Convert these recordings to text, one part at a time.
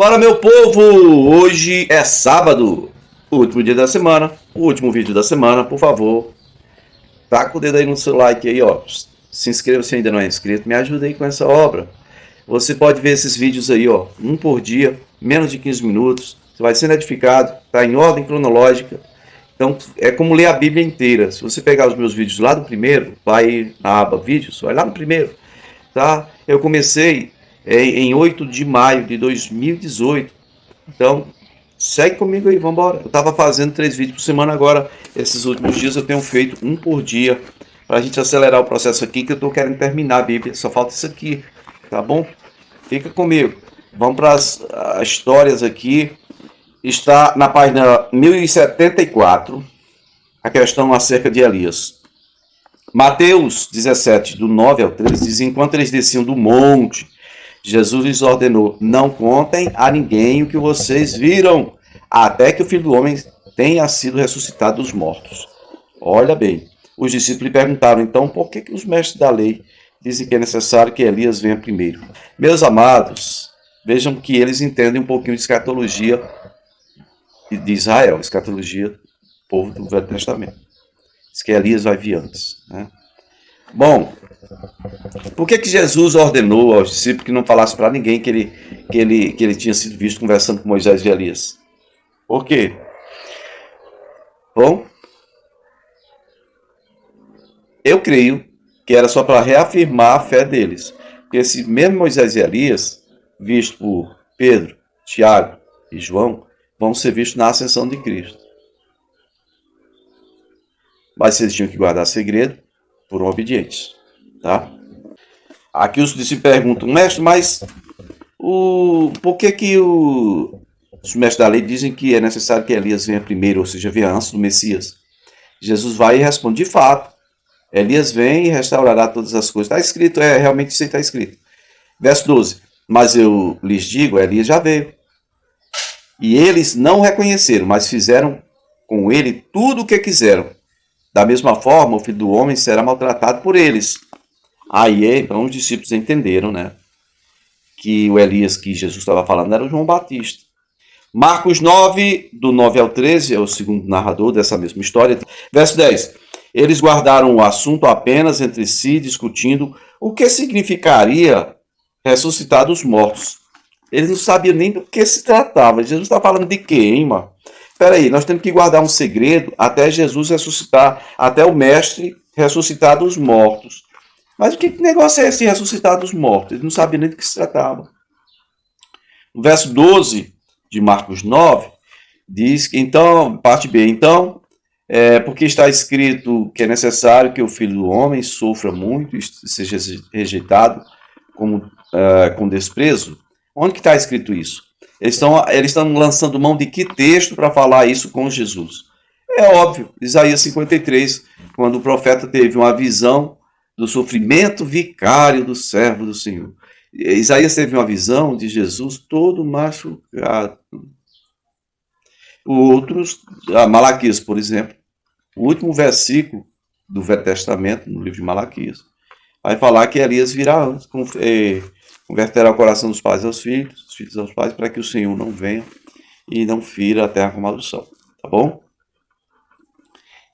Bora, meu povo! Hoje é sábado, o último dia da semana, o último vídeo da semana. Por favor, taca o dedo aí no seu like aí, ó. Se inscreva se ainda não é inscrito, me ajuda aí com essa obra. Você pode ver esses vídeos aí, ó, um por dia, menos de 15 minutos. Você vai sendo edificado, tá em ordem cronológica. Então, é como ler a Bíblia inteira. Se você pegar os meus vídeos lá do primeiro, vai na aba vídeos, vai lá no primeiro, tá? Eu comecei em 8 de maio de 2018. Então, segue comigo aí, vamos embora. Eu estava fazendo 3 vídeos por semana, agora, esses últimos dias eu tenho feito um por dia, para a gente acelerar o processo aqui, que eu estou querendo terminar a Bíblia. Só falta isso aqui, tá bom? Fica comigo. Vamos para as histórias aqui. Está na página 1074, a questão acerca de Elias. Mateus 17, do 9 ao 13, diz: enquanto eles desciam do monte, Jesus lhes ordenou: não contem a ninguém o que vocês viram, até que o Filho do Homem tenha sido ressuscitado dos mortos. Olha bem, os discípulos lhe perguntaram: então, por que os mestres da lei dizem que é necessário que Elias venha primeiro? Meus amados, vejam que eles entendem um pouquinho de escatologia de Israel, escatologia do povo do Velho Testamento. Diz que Elias vai vir antes, né? Bom, por que Jesus ordenou aos discípulos que não falasse para ninguém que ele tinha sido visto conversando com Moisés e Elias? Por quê? Bom, eu creio que era só para reafirmar a fé deles. Porque esse mesmo Moisés e Elias, visto por Pedro, Tiago e João, vão ser vistos na ascensão de Cristo. Mas eles tinham que guardar segredo, foram obedientes, tá? Aqui os discípulos perguntam: mestre, mas por que os mestres da lei dizem que é necessário que Elias venha primeiro, ou seja, venha antes do Messias? Jesus vai e responde: de fato, Elias vem e restaurará todas as coisas. Está escrito, realmente isso está escrito. Verso 12: mas eu lhes digo, Elias já veio. E eles não o reconheceram, mas fizeram com ele tudo o que quiseram. Da mesma forma, o Filho do Homem será maltratado por eles. Aí, então, os discípulos entenderam, né, que o Elias que Jesus estava falando era o João Batista. Marcos 9, do 9 ao 13, é o segundo narrador dessa mesma história. Verso 10. Eles guardaram o assunto apenas entre si, discutindo o que significaria ressuscitar dos mortos. Eles não sabiam nem do que se tratava. Jesus está falando de quê, hein, mano? Espera aí, nós temos que guardar um segredo até Jesus ressuscitar, até o mestre ressuscitar dos mortos. Mas o que negócio é esse ressuscitar dos mortos? Eles não sabiam nem do que se tratava. No verso 12 de Marcos 9, diz que, então, parte B, então, porque está escrito que é necessário que o Filho do Homem sofra muito e seja rejeitado com desprezo. Onde que está escrito isso? Eles estão lançando mão de que texto para falar isso com Jesus? É óbvio, Isaías 53, quando o profeta teve uma visão do sofrimento vicário do servo do Senhor. Isaías teve uma visão de Jesus todo machucado. Outros, Malaquias, por exemplo, o último versículo do Velho Testamento, no livro de Malaquias, vai falar que Elias virá antes, converterá o coração dos pais aos filhos, dos filhos aos pais, para que o Senhor não venha e não fira a terra com maldição. Tá bom?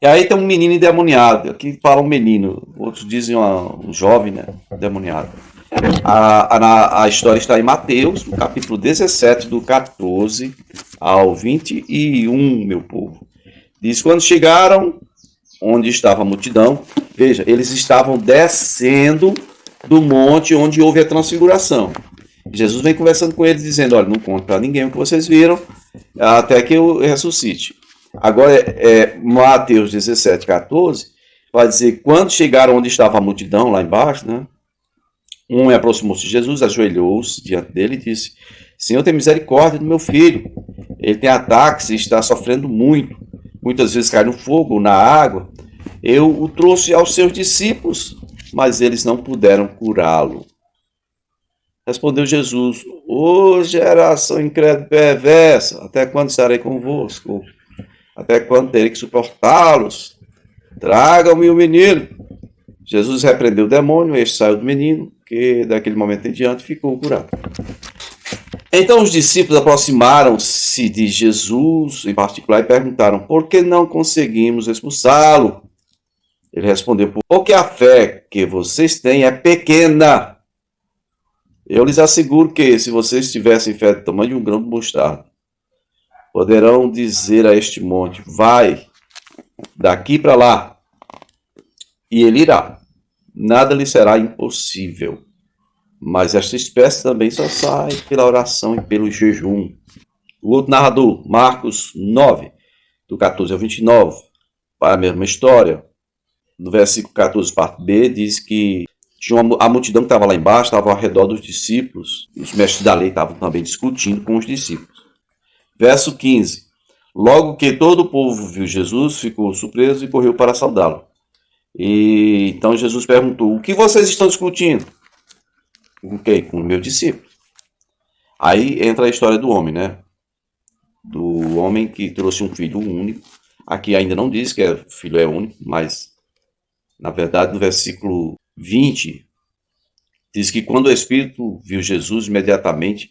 E aí tem um menino endemoniado. Aqui fala um menino, outros dizem um jovem, né, endemoniado. A história está em Mateus, no capítulo 17, do 14 ao 21, meu povo. Diz: quando chegaram onde estava a multidão, veja, eles estavam descendo do monte onde houve a transfiguração. Jesus vem conversando com eles, dizendo: olha, não conta para ninguém o que vocês viram, até que eu ressuscite. Agora, Mateus 17, 14, vai dizer: quando chegaram onde estava a multidão, lá embaixo, né, um homem aproximou-se de Jesus, ajoelhou-se diante dele e disse: Senhor, tem misericórdia do meu filho. Ele tem ataques e está sofrendo muito. Muitas vezes cai no fogo ou na água. Eu o trouxe aos seus discípulos, mas eles não puderam curá-lo. Respondeu Jesus: ô geração incrédula e perversa, até quando estarei convosco? Até quando terei que suportá-los? Tragam-me o menino. Jesus repreendeu o demônio, este saiu do menino, que daquele momento em diante ficou curado. Então os discípulos aproximaram-se de Jesus, em particular, e perguntaram: por que não conseguimos expulsá-lo? Ele respondeu: porque a fé que vocês têm é pequena. Eu lhes asseguro que, se vocês tivessem fé do tamanho de um grão de mostarda, poderão dizer a este monte: vai daqui para lá, e ele irá. Nada lhe será impossível. Mas esta espécie também só sai pela oração e pelo jejum. O outro narrador, Marcos 9, do 14 ao 29, para a mesma história. No versículo 14, parte B, diz que tinha a multidão que estava lá embaixo, estava ao redor dos discípulos. Os mestres da lei estavam também discutindo com os discípulos. Verso 15. Logo que todo o povo viu Jesus, ficou surpreso e correu para saudá-lo. E então Jesus perguntou: o que vocês estão discutindo? Com quem? Com o meu discípulo. Aí entra a história do homem, né? Do homem que trouxe um filho único. Aqui ainda não diz que o filho é único, mas na verdade no versículo 20 diz que quando o Espírito viu Jesus, imediatamente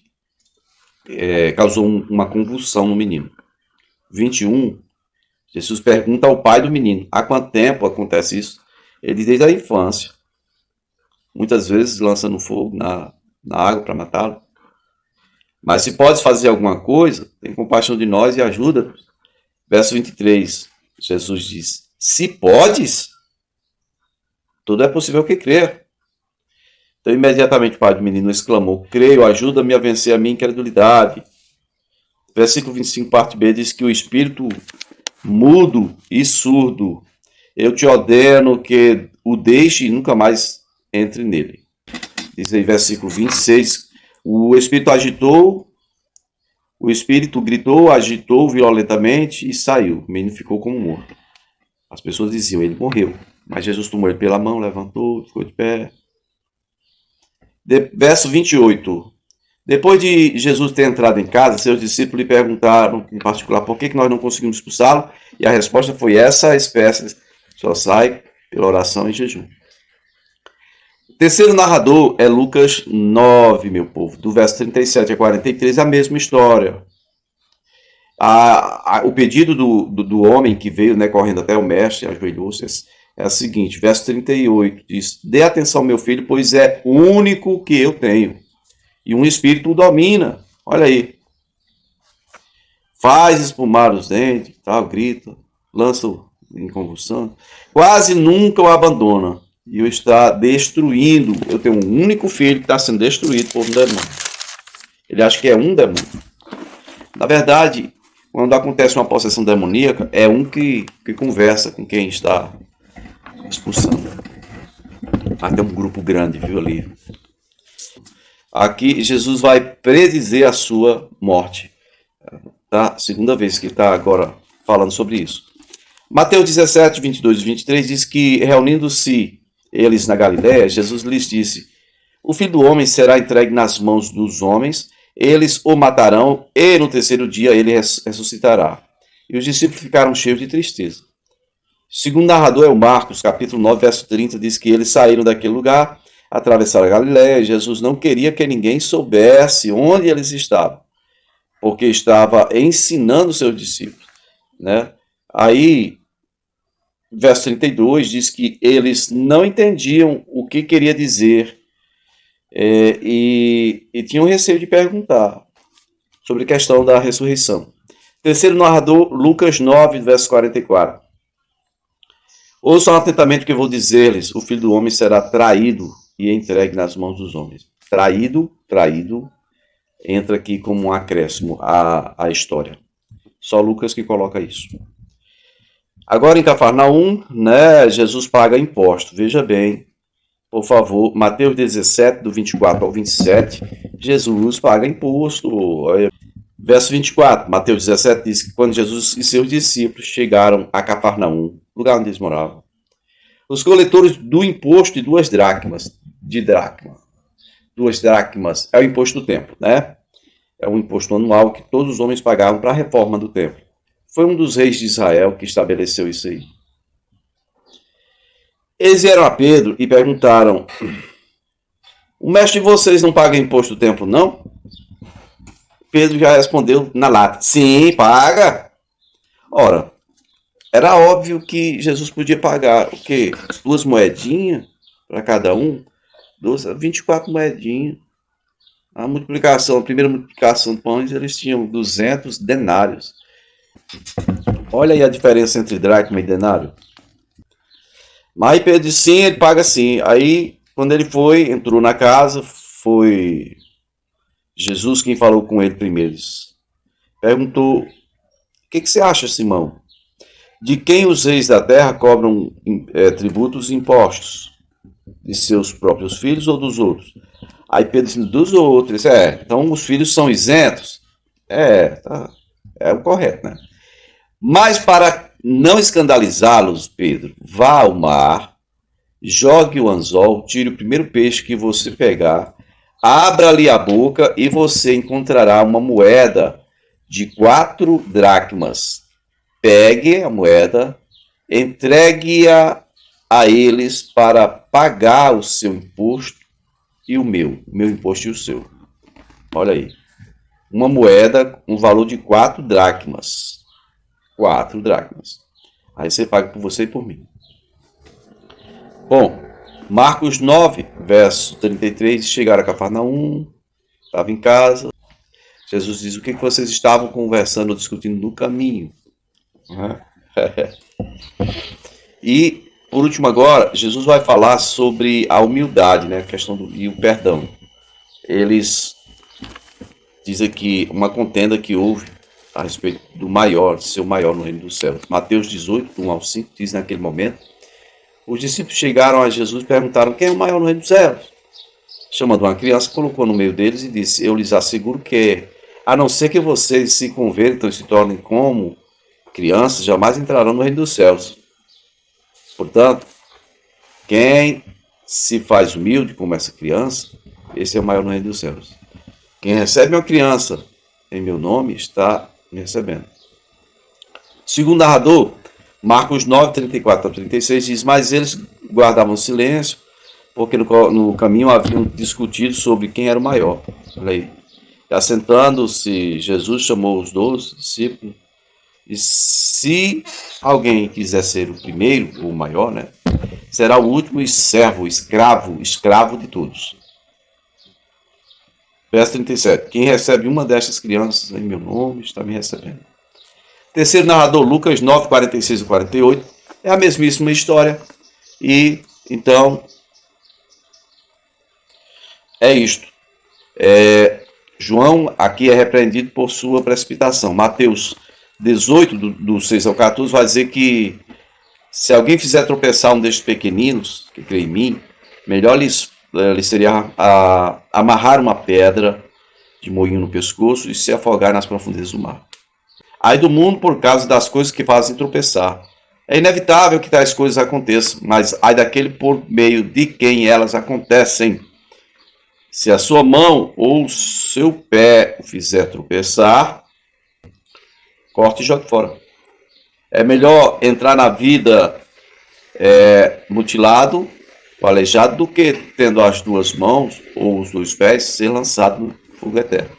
causou uma convulsão no menino. 21, Jesus pergunta ao pai do menino: há quanto tempo acontece isso? Ele diz: desde a infância. Muitas vezes lança no fogo, na água para matá-lo. Mas se podes fazer alguma coisa, tem compaixão de nós e ajuda-nos. Verso 23, Jesus diz: se podes, tudo é possível que crer. Então imediatamente o pai do menino exclamou: creio, ajuda-me a vencer a minha incredulidade. Versículo 25, parte B, diz que o espírito mudo e surdo, eu te ordeno que o deixe e nunca mais entre nele. Diz aí, versículo 26, o espírito gritou, agitou violentamente e saiu. O menino ficou como morto. As pessoas diziam: ele morreu. Mas Jesus tomou ele pela mão, levantou, ficou de pé. Verso 28. Depois de Jesus ter entrado em casa, seus discípulos lhe perguntaram, em particular, por que nós não conseguimos expulsá-lo? E a resposta foi: essa espécie só sai pela oração e jejum. O terceiro narrador é Lucas 9, meu povo, do verso 37 a 43, a mesma história. O pedido do homem que veio, né, correndo até o mestre, ajoelhou-se, é o seguinte, verso 38, diz: dê atenção ao meu filho, pois é o único que eu tenho, e um espírito o domina. Olha aí. Faz espumar os dentes, tal, grita, lança em convulsão. Quase nunca o abandona. E o está destruindo. Eu tenho um único filho que está sendo destruído por um demônio. Ele acha que é um demônio. Na verdade, quando acontece uma possessão demoníaca, é um que conversa com quem está expulsando. Até um grupo grande, viu ali. Aqui Jesus vai predizer a sua morte. Tá? Segunda vez que está agora falando sobre isso. Mateus 17, 22 e 23 diz que, reunindo-se eles na Galiléia, Jesus lhes disse: o filho do homem será entregue nas mãos dos homens, eles o matarão e no terceiro dia ele ressuscitará. E os discípulos ficaram cheios de tristeza. Segundo narrador é o Marcos, capítulo 9, verso 30, diz que eles saíram daquele lugar, atravessaram a Galiléia, e Jesus não queria que ninguém soubesse onde eles estavam, porque estava ensinando seus discípulos, né? Aí, verso 32 diz que eles não entendiam o que queria dizer e tinham receio de perguntar sobre a questão da ressurreição. Terceiro narrador, Lucas 9, verso 44. Ouçam atentamente o que eu vou dizer-lhes: o Filho do Homem será traído e entregue nas mãos dos homens. Traído, entra aqui como um acréscimo à história. Só Lucas que coloca isso. Agora em Cafarnaum, né, Jesus paga imposto. Veja bem, por favor, Mateus 17, do 24 ao 27, Jesus paga imposto. Verso 24, Mateus 17 diz que quando Jesus e seus discípulos chegaram a Cafarnaum, lugar onde eles moravam, os coletores do imposto de 2 dracmas, é o imposto do templo, né? É um imposto anual que todos os homens pagavam para a reforma do templo. Foi um dos reis de Israel que estabeleceu isso aí. Eles vieram a Pedro e perguntaram: o mestre de vocês não paga imposto do templo, não? Pedro já respondeu na lata: sim, paga. Ora, era óbvio que Jesus podia pagar o quê? 2 moedinhas para cada um, 24 moedinhas. A multiplicação, a primeira multiplicação de pães, eles tinham 200 denários. Olha aí a diferença entre dracma e denário. Mas Pedro disse sim, ele paga sim. Aí, quando ele foi, entrou na casa, foi Jesus quem falou com ele primeiro. Perguntou: o que você acha, Simão? De quem os reis da terra cobram tributos e impostos? De seus próprios filhos ou dos outros? Aí Pedro disse: dos outros. Então os filhos são isentos? Tá, é o correto, né? Mas para não escandalizá-los, Pedro, vá ao mar, jogue o anzol, tire o primeiro peixe que você pegar, abra-lhe a boca e você encontrará uma moeda de 4 dracmas. Pegue a moeda, entregue-a a eles para pagar o seu imposto e o meu imposto e o seu. Olha aí. Uma moeda, um valor de 4 dracmas. 4 dracmas. Aí você paga por você e por mim. Bom, Marcos 9, verso 33, chegaram a Cafarnaum, estava em casa. Jesus diz: o que vocês estavam conversando ou discutindo no caminho? E, por último agora, Jesus vai falar sobre a humildade, né? A questão e o perdão. Eles dizem que uma contenda que houve a respeito do maior, ser o maior no reino dos céus. Mateus 18, 1 ao 5, diz: naquele momento, os discípulos chegaram a Jesus e perguntaram: quem é o maior no reino dos céus? Chamando uma criança, colocou no meio deles e disse: eu lhes asseguro que, a não ser que vocês se convertam e se tornem como crianças, jamais entrarão no reino dos céus. Portanto, quem se faz humilde como essa criança, esse é o maior no reino dos céus. Quem recebe uma criança em meu nome está me recebendo. Segundo narrador, Marcos 9, 34 a 36 diz: mas eles guardavam silêncio, porque no caminho haviam discutido sobre quem era o maior. Olha aí. E assentando-se, Jesus chamou os 12 discípulos. E se alguém quiser ser o primeiro, ou o maior, né, será o último e servo, escravo de todos. Verso 37. Quem recebe uma destas crianças em meu nome está me recebendo. Terceiro narrador, Lucas 9, 46 e 48. É a mesmíssima história. E, então, é isto. João aqui é repreendido por sua precipitação. Mateus 18, do 6 ao 14, vai dizer que se alguém fizer tropeçar um destes pequeninos, que crê em mim, melhor lhes seria amarrar uma pedra de moinho no pescoço e se afogar nas profundezas do mar. Ai do mundo por causa das coisas que fazem tropeçar. É inevitável que tais coisas aconteçam, mas ai daquele por meio de quem elas acontecem. Se a sua mão ou o seu pé o fizer tropeçar, corte e jogue fora. É melhor entrar na vida mutilado, aleijado, do que tendo as 2 mãos ou os 2 pés ser lançado no fogo eterno.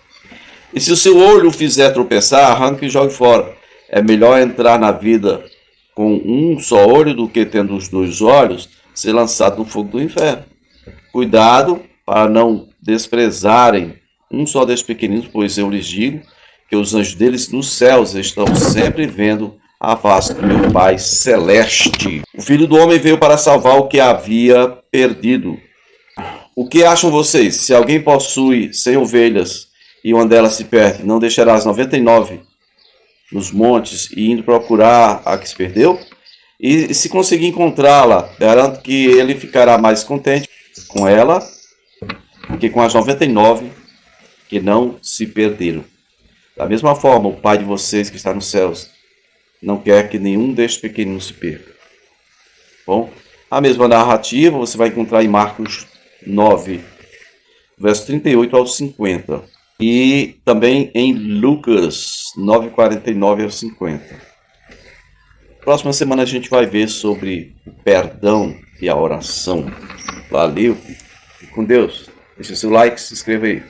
E se o seu olho o fizer tropeçar, arranque e jogue fora. É melhor entrar na vida com um só olho do que tendo os 2 olhos ser lançado no fogo do inferno. Cuidado para não desprezarem um só desses pequeninos, pois eu lhes digo que os anjos deles nos céus estão sempre vendo a face do meu Pai Celeste. O Filho do Homem veio para salvar o que havia perdido. O que acham vocês? Se alguém possui 100 ovelhas e uma delas se perde, não deixará as 99 nos montes e indo procurar a que se perdeu? E se conseguir encontrá-la, garanto que ele ficará mais contente com ela do que com as 99 que não se perderam. Da mesma forma, o Pai de vocês que está nos céus não quer que nenhum destes pequeninos se perca. Bom, a mesma narrativa você vai encontrar em Marcos 9, verso 38 ao 50. E também em Lucas 9, 49 ao 50. Próxima semana a gente vai ver sobre o perdão e a oração. Valeu, fique com Deus. Deixe seu like, se inscreva aí.